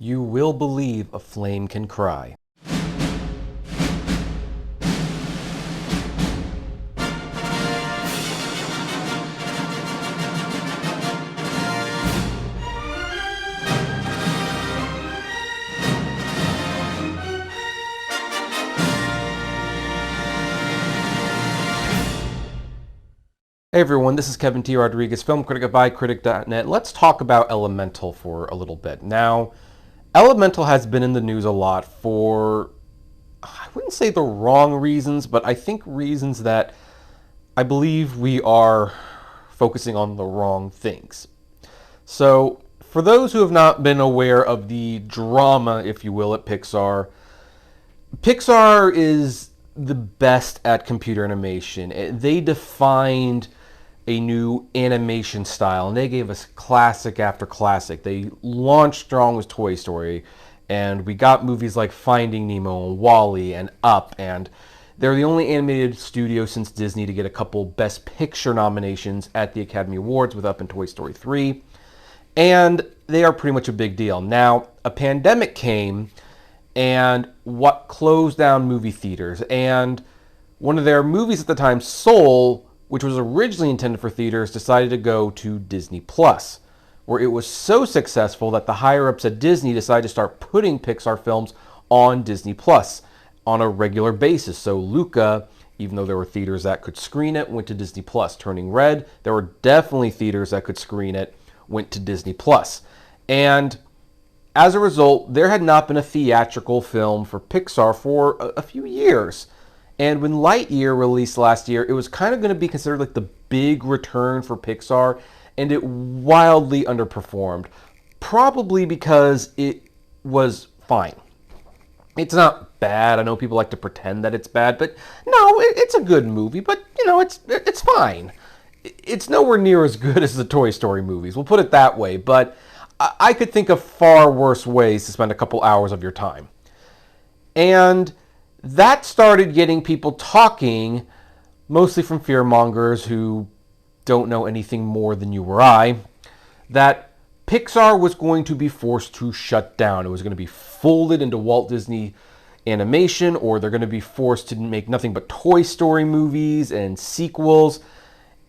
You will believe a flame can cry. Hey everyone, this is Kevin T. Rodriguez, film critic of iCritic.net. Let's talk about Elemental for a little bit. Now, Elemental has been in the news a lot for, I wouldn't say the wrong reasons, but I think reasons that I believe we are focusing on the wrong things. So, for those who have not been aware of the drama, if you will, at Pixar, Pixar is the best at computer animation. They defined a new animation style, and they gave us classic after classic. They launched strong with Toy Story, and we got movies like Finding Nemo and WALL-E and Up, and they're the only animated studio since Disney to get a couple Best Picture nominations at the Academy Awards with Up and Toy Story 3, and they are pretty much a big deal. Now, a pandemic came, and what closed down movie theaters, and one of their movies at the time, Soul, which was originally intended for theaters, decided to go to Disney Plus, where it was so successful that the higher-ups at Disney decided to start putting Pixar films on Disney Plus on a regular basis. So Luca, even though there were theaters that could screen it, went to Disney Plus. Turning Red, there were definitely theaters that could screen it, went to Disney Plus. And as a result, there had not been a theatrical film for Pixar for a few years. And when Lightyear released last year, it was kind of going to be considered like the big return for Pixar, and it wildly underperformed. Probably because it was fine. It's not bad. I know people like to pretend that it's bad, but no, it's a good movie, but it's fine. It's nowhere near as good as the Toy Story movies. We'll put it that way, but I could think of far worse ways to spend a couple hours of your time. And that started getting people talking, mostly from fearmongers who don't know anything more than you or I, that Pixar was going to be forced to shut down. It was going to be folded into Walt Disney Animation, or they're going to be forced to make nothing but Toy Story movies and sequels,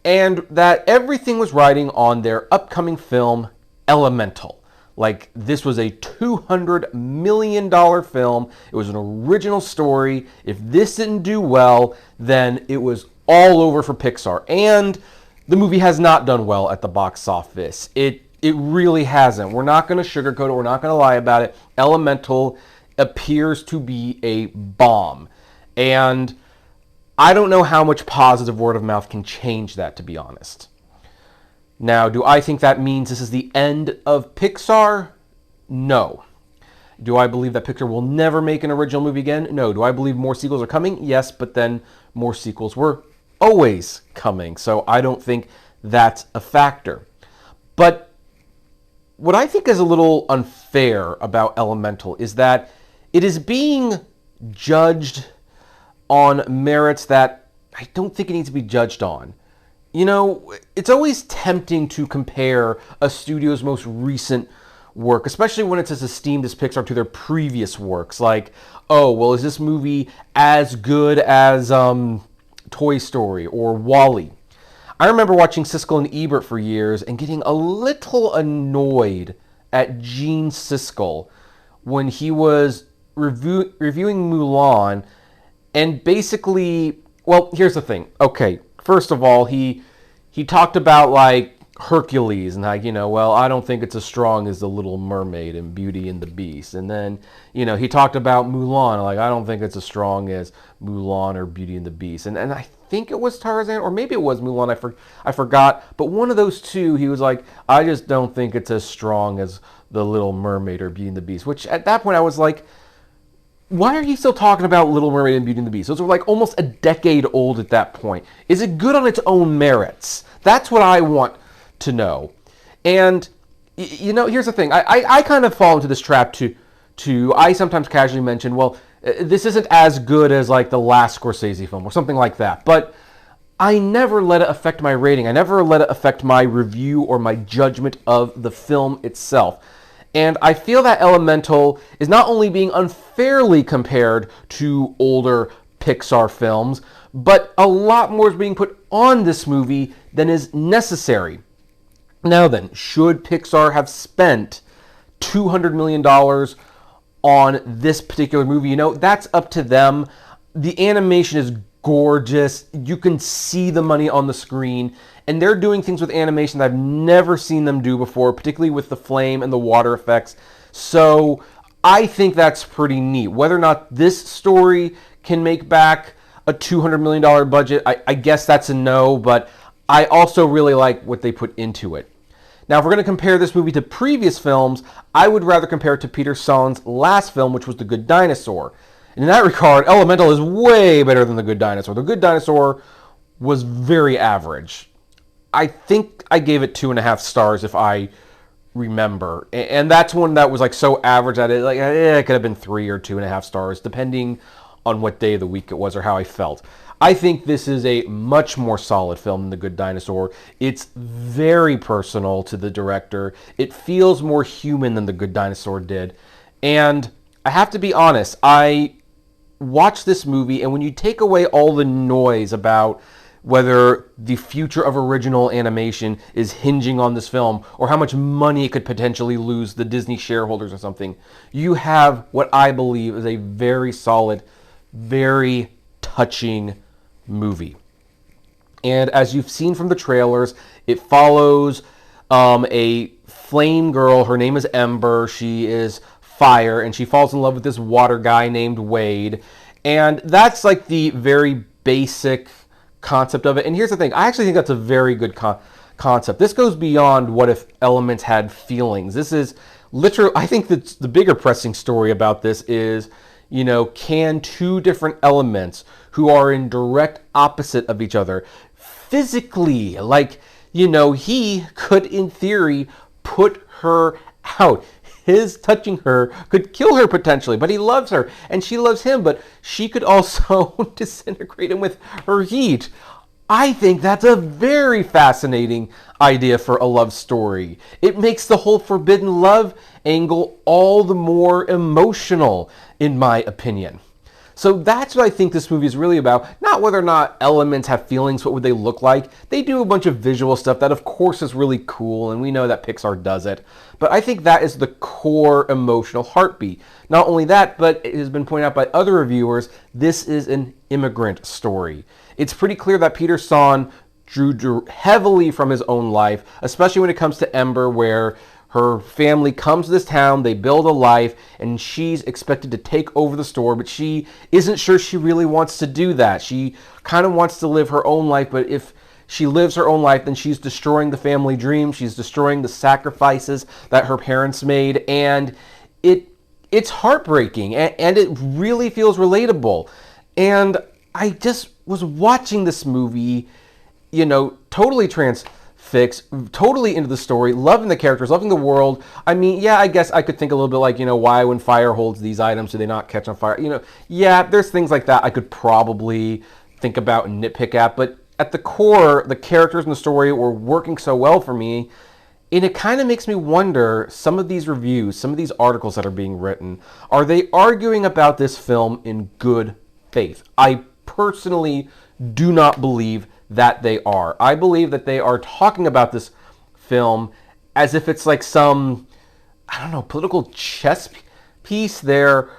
and that everything was riding on their upcoming film, Elemental. Like, this was a $200 million film. It was an original story. If this didn't do well, then it was all over for Pixar. And the movie has not done well at the box office. It really hasn't. We're not going to sugarcoat it. We're not going to lie about it. Elemental appears to be a bomb. And I don't know how much positive word of mouth can change that, to be honest. Now, do I think that means this is the end of Pixar? No. Do I believe that Pixar will never make an original movie again? No. Do I believe more sequels are coming? Yes, but then more sequels were always coming, so I don't think that's a factor. But what I think is a little unfair about Elemental is that it is being judged on merits that I don't think it needs to be judged on. You know, it's always tempting to compare a studio's most recent work, especially when it's as esteemed as Pixar, to their previous works. Like, oh, well, is this movie as good as Toy Story or WALL-E? I remember watching Siskel and Ebert for years and getting a little annoyed at Gene Siskel when he was reviewing Mulan, and basically, well, here's the thing. Okay, first of all, he talked about, like, Hercules and like, well, I don't think it's as strong as The Little Mermaid and Beauty and the Beast. And then, he talked about Mulan, like, I don't think it's as strong as Mulan or Beauty and the Beast. And I think it was Tarzan, or maybe it was Mulan, I forgot. But one of those two, he was like, I just don't think it's as strong as The Little Mermaid or Beauty and the Beast. Which, at that point, I was like, why are you still talking about Little Mermaid and Beauty and the Beast? Those were like almost a decade old at that point. Is it good on its own merits? That's what I want to know. And, here's the thing. I kind of fall into this trap to I sometimes casually mention, well, this isn't as good as like the last Scorsese film or something like that. But I never let it affect my rating. I never let it affect my review or my judgment of the film itself. And I feel that Elemental is not only being unfairly compared to older Pixar films, but a lot more is being put on this movie than is necessary. Now then, should Pixar have spent $200 million on this particular movie? That's up to them. The animation is gorgeous. You can see the money on the screen. And they're doing things with animation that I've never seen them do before, particularly with the flame and the water effects. So I think that's pretty neat. Whether or not this story can make back a $200 million budget, I guess that's a no, but I also really like what they put into it. Now, if we're going to compare this movie to previous films, I would rather compare it to Peter Sohn's last film, which was The Good Dinosaur. And in that regard, Elemental is way better than The Good Dinosaur. The Good Dinosaur was very average. I think I gave it 2.5 stars if I remember. And that's one that was like so average that it could have been 3 or 2.5 stars, depending on what day of the week it was or how I felt. I think this is a much more solid film than The Good Dinosaur. It's very personal to the director. It feels more human than The Good Dinosaur did. And I have to be honest, I watched this movie, and when you take away all the noise about whether the future of original animation is hinging on this film or how much money it could potentially lose the Disney shareholders or something, you have what I believe is a very solid, very touching movie. And as you've seen from the trailers, it follows a flame girl. Her name is Ember. She is fire, and she falls in love with this water guy named Wade. And that's like the very basic concept of it. And here's the thing. I actually think that's a very good concept. This goes beyond what if elements had feelings. This is literally, I think that the bigger pressing story about this is, can two different elements who are in direct opposite of each other physically, he could in theory put her out. His touching her could kill her potentially, but he loves her and she loves him, but she could also disintegrate him with her heat. I think that's a very fascinating idea for a love story. It makes the whole forbidden love angle all the more emotional, in my opinion. So that's what I think this movie is really about. Not whether or not elements have feelings, what would they look like. They do a bunch of visual stuff that of course is really cool, and we know that Pixar does it. But I think that is the core emotional heartbeat. Not only that, but it has been pointed out by other reviewers, this is an immigrant story. It's pretty clear that Peter Sohn drew heavily from his own life, especially when it comes to Ember, where her family comes to this town, they build a life, and she's expected to take over the store, but she isn't sure she really wants to do that. She kind of wants to live her own life, but if she lives her own life, then she's destroying the family dream, she's destroying the sacrifices that her parents made, and it's heartbreaking, and it really feels relatable. And I just was watching this movie, totally transfixed, totally into the story, loving the characters, loving the world. I mean, yeah, I guess I could think a little bit like, why when fire holds these items do they not catch on fire? Yeah, there's things like that I could probably think about and nitpick at, but at the core, the characters in the story were working so well for me, and it kind of makes me wonder, some of these reviews, some of these articles that are being written, are they arguing about this film in good faith? I personally do not believe that they are. I believe that they are talking about this film as if it's like some, political chess piece. There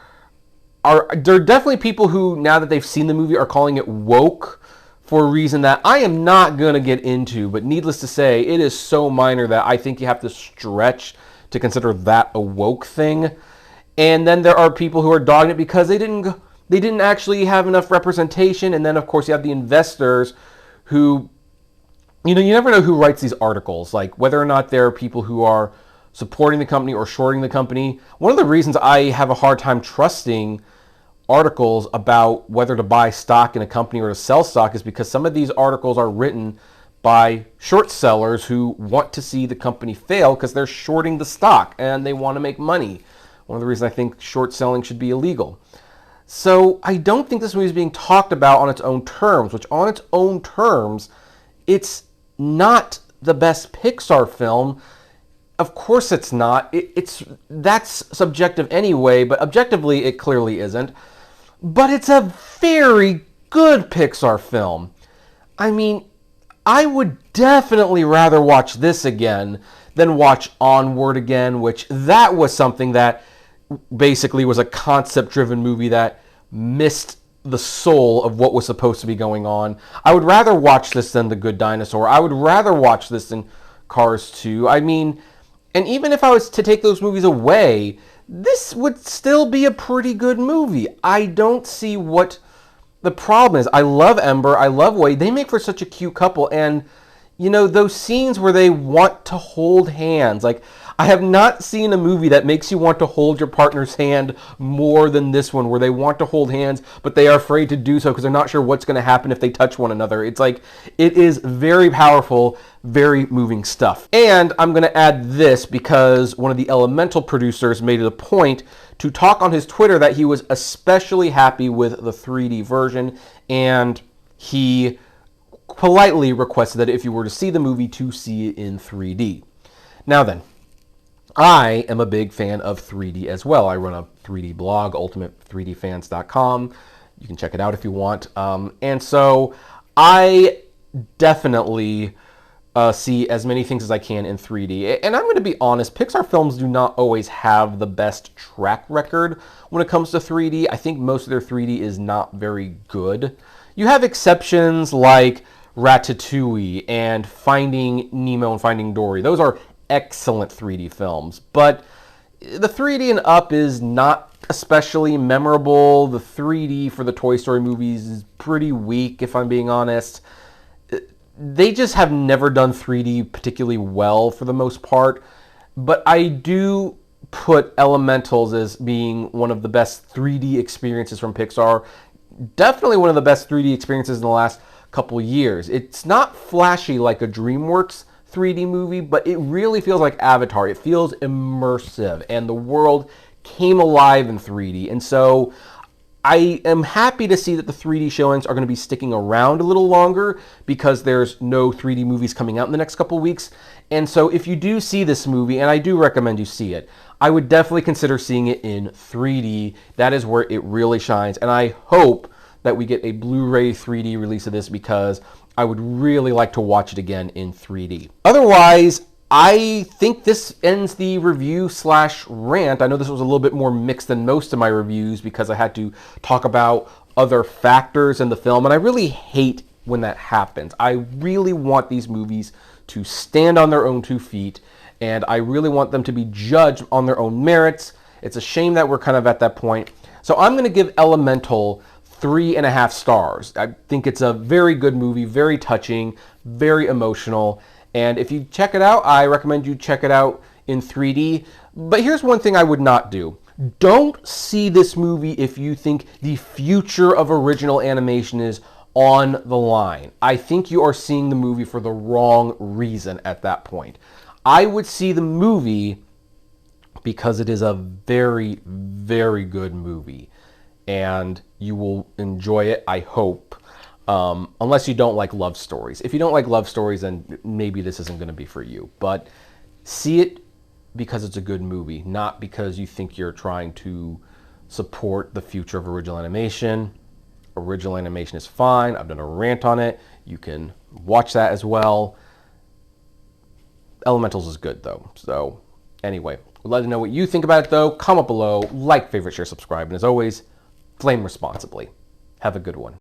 are definitely people who, now that they've seen the movie, are calling it woke for a reason that I am not going to get into, but needless to say, it is so minor that I think you have to stretch to consider that a woke thing. And then there are people who are dogging it because they didn't actually have enough representation. And then, of course, you have the investors who, you never know who writes these articles, like whether or not there are people who are supporting the company or shorting the company. One of the reasons I have a hard time trusting articles about whether to buy stock in a company or to sell stock is because some of these articles are written by short sellers who want to see the company fail because they're shorting the stock and they want to make money. One of the reasons I think short selling should be illegal. So I don't think this movie is being talked about on its own terms, which on its own terms, it's not the best Pixar film. Of course it's not. That's subjective anyway, but objectively it clearly isn't. But it's a very good Pixar film. I mean, I would definitely rather watch this again than watch Onward again, which that was something that basically was a concept-driven movie that missed the soul of what was supposed to be going on. I would rather watch this than The Good Dinosaur. I would rather watch this than Cars 2. I mean, and even if I was to take those movies away, this would still be a pretty good movie. I don't see what the problem is. I love Ember. I love Wade. They make for such a cute couple. And, you know, those scenes where they want to hold hands. Like, I have not seen a movie that makes you want to hold your partner's hand more than this one, where they want to hold hands, but they are afraid to do so because they're not sure what's going to happen if they touch one another. It's like, it is very powerful, very moving stuff. And I'm going to add this because one of the Elemental producers made it a point to talk on his Twitter that he was especially happy with the 3D version, and he politely requested that if you were to see the movie, to see it in 3D. Now then, I am a big fan of 3D as well. I run a 3D blog, ultimate3dfans.com. You can check it out if you want. And so I definitely see as many things as I can in 3D. And I'm going to be honest, Pixar films do not always have the best track record when it comes to 3D. I think most of their 3D is not very good. You have exceptions like Ratatouille and Finding Nemo and Finding Dory. Those are excellent 3D films, but the 3D and Up is not especially memorable. The 3D for the Toy Story movies is pretty weak, if I'm being honest. They just have never done 3D particularly well for the most part, but I do put Elementals as being one of the best 3D experiences from Pixar. Definitely one of the best 3D experiences in the last couple years. It's not flashy like a DreamWorks 3D movie, but it really feels like Avatar. It feels immersive, and the world came alive in 3D. And so I am happy to see that the 3D showings are going to be sticking around a little longer because there's no 3D movies coming out in the next couple weeks. And so if you do see this movie, and I do recommend you see it, I would definitely consider seeing it in 3D. That is where it really shines. And I hope that we get a Blu-ray 3D release of this because I would really like to watch it again in 3D. Otherwise, I think this ends the review/rant. I know this was a little bit more mixed than most of my reviews because I had to talk about other factors in the film, and I really hate when that happens. I really want these movies to stand on their own 2 feet, and I really want them to be judged on their own merits. It's a shame that we're kind of at that point. So I'm going to give Elemental 3.5 stars. I think it's a very good movie, very touching, very emotional. And if you check it out, I recommend you check it out in 3D. But here's one thing I would not do. Don't see this movie if you think the future of original animation is on the line. I think you are seeing the movie for the wrong reason at that point. I would see the movie because it is a very, very good movie. And you will enjoy it, I hope, unless you don't like love stories. If you don't like love stories, then maybe this isn't going to be for you. But see it because it's a good movie, not because you think you're trying to support the future of original animation. Original animation is fine. I've done a rant on it. You can watch that as well. Elementals is good, though. So anyway, let me know what you think about it, though. Comment below, like, favorite, share, subscribe, and as always, flame responsibly. Have a good one.